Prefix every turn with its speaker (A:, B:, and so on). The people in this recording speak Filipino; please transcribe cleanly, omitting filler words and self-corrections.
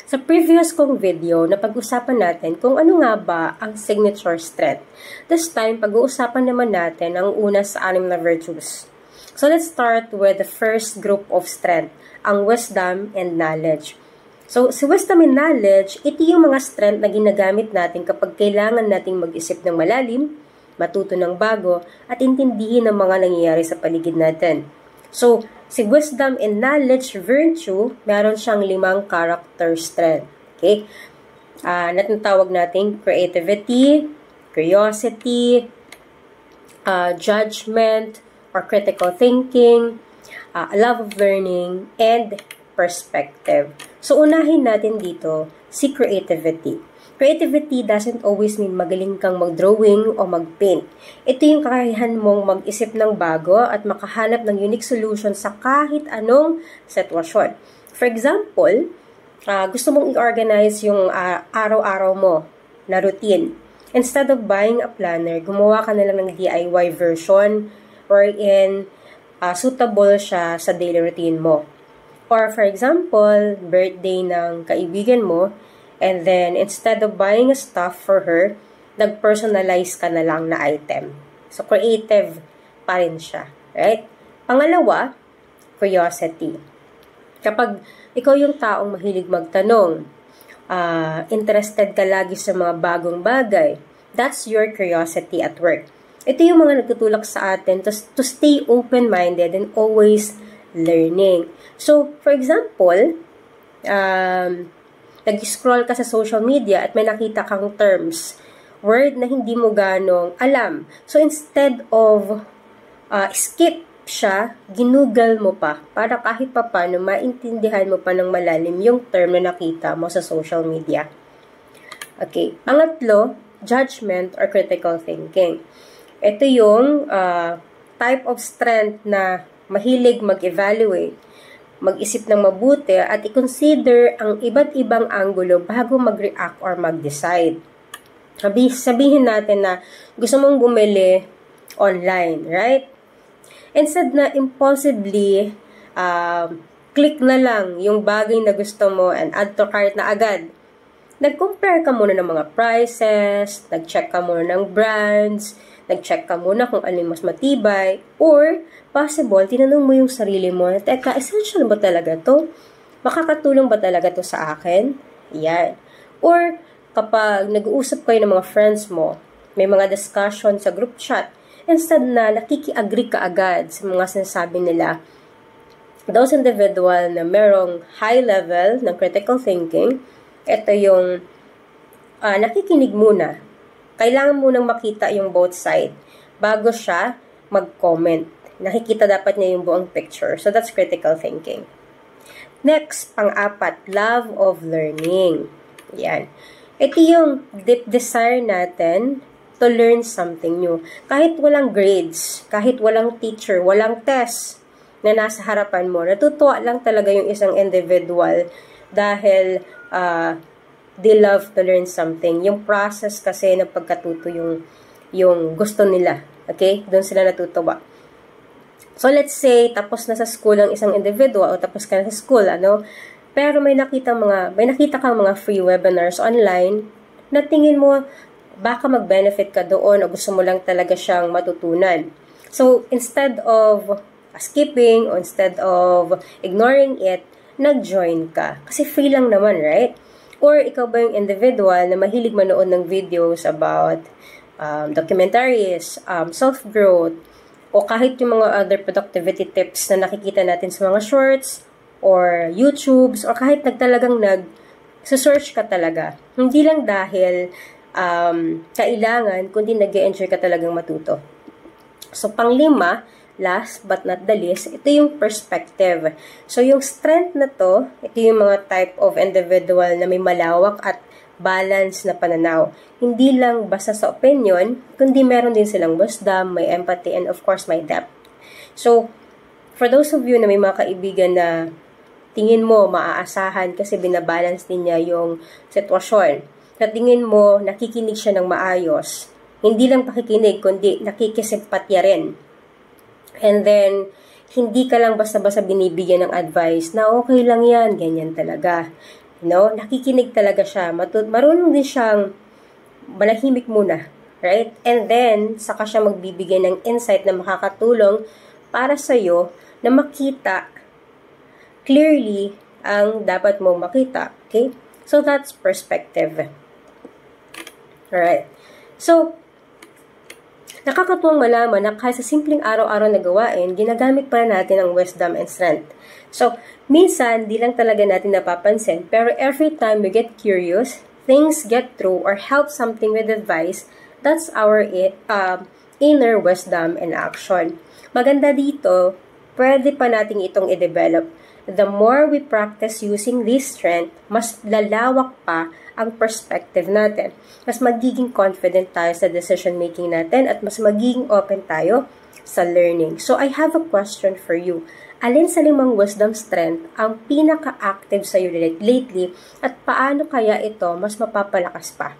A: Sa previous kong video, napag-usapan natin kung ano nga ba ang signature strength. This time, pag-uusapan naman natin ang una sa 6 na virtues. So let's start with the first group of strength, ang wisdom and knowledge. So, si wisdom and knowledge, ito yung mga strength na ginagamit natin kapag kailangan nating mag-isip ng malalim, matuto ng bago, at intindihin ang mga nangyayari sa paligid natin. So, si wisdom and knowledge virtue, meron siyang 5 character strength. Okay? Natawag natin creativity, curiosity, judgment, or critical thinking, love of learning, and perspective. So, unahin natin dito si creativity. Creativity doesn't always mean magaling kang mag-drawing o mag-paint. Ito yung kakayahan mong mag-isip ng bago at makahanap ng unique solution sa kahit anong sitwasyon. For example, gusto mong i-organize yung araw-araw mo na routine. Instead of buying a planner, gumawa ka na lang ng DIY version wherein suitable siya sa daily routine mo. Or for example, birthday ng kaibigan mo, and then, instead of buying a stuff for her, nag-personalize ka na lang na item. So, creative pa rin siya. Right? Pangalawa, curiosity. Kapag ikaw yung taong mahilig magtanong, interested ka lagi sa mga bagong bagay, that's your curiosity at work. Ito yung mga nagtutulak sa atin to stay open-minded and always learning. So, for example, nag-scroll ka sa social media at may nakita kang terms, word na hindi mo ganong alam. So, instead of skip siya, ginoogle mo pa para kahit pa paano maintindihan mo pa ng malalim yung term na nakita mo sa social media. Okay. Pangatlo, judgment or critical thinking. Ito yung type of strength na mahilig mag-evaluate, mag-isip ng mabuti at i-consider ang iba't ibang anggulo bago mag-react or mag-decide. Sabihin natin na gusto mong bumili online, right? Instead na impulsively click na lang yung bagay na gusto mo and add to cart na agad. Nag-compare ka muna ng mga prices, nag-check ka muna ng brands, nag-check ka muna kung ano yung mas matibay, or possible, tinanong mo yung sarili mo, teka, essential ba talaga to? Makakatulong ba talaga to sa akin? Yan. Or, kapag nag-uusap kayo ng mga friends mo, may mga discussion sa group chat, instead na nakiki-agree ka agad sa mga sinasabi nila, those individual na merong high level ng critical thinking, ito yung nakikinig muna. Kailangan munang makita yung both side bago siya mag-comment. Nakikita dapat niya yung buong picture. So, that's critical thinking. Next, pang-apat, love of learning. Yan. Ito yung deep desire natin to learn something new. Kahit walang grades, kahit walang teacher, walang test na nasa harapan mo, natutuwa lang talaga yung isang individual dahil they love to learn something. Yung process kasi ng pagkatuto yung gusto nila. Okay? Doon sila natutuwa. So, let's say, tapos na sa school ang isang individual o tapos ka na sa school, pero may nakita kang mga free webinars online na tingin mo, baka mag-benefit ka doon o gusto mo lang talaga siyang matutunan. So, instead of skipping or instead of ignoring it, nag-join ka. Kasi free lang naman, right? Or ikaw ba yung individual na mahilig manood ng videos about documentaries, self-growth, o kahit yung mga other productivity tips na nakikita natin sa mga shorts, or YouTubes, or kahit nag-search ka talaga. Hindi lang dahil kailangan, kundi nag-enjoy ka talagang matuto. So, pang-5, last but not the least, ito yung perspective. So, yung strength na to, ito yung mga type of individual na may malawak at balance na pananaw. Hindi lang basta sa opinion, kundi meron din silang wisdom, may empathy, and of course, may depth. So, for those of you na may mga kaibigan na tingin mo maaasahan kasi binabalance din niya yung sitwasyon, sa tingin mo nakikinig siya ng maayos, hindi lang pakikinig, kundi nakikisimpatya rin. And then, hindi ka lang basta-basta binibigyan ng advice na okay lang yan, ganyan talaga. No? Nakikinig talaga siya. Marunong din siyang manahimik muna. Right? And then, saka siya magbibigay ng insight na makakatulong para sa'yo na makita clearly ang dapat mong makita. Okay? So, that's perspective. Alright. So, nakakatuwang malaman na kahit sa simpleng araw-araw na gawain, ginagamit pa natin ang wisdom and strength. So, minsan, di lang talaga natin napapansin, pero every time we get curious, things get through or help something with advice, that's our inner wisdom and action. Maganda dito, pwede pa natin itong i-develop. The more we practice using this strength, mas lalawak pa ang perspective natin. Mas magiging confident tayo sa decision-making natin at mas magiging open tayo sa learning. So, I have a question for you. Alin sa 5 wisdom strength ang pinaka-active sa'yo lately at paano kaya ito mas mapapalakas pa?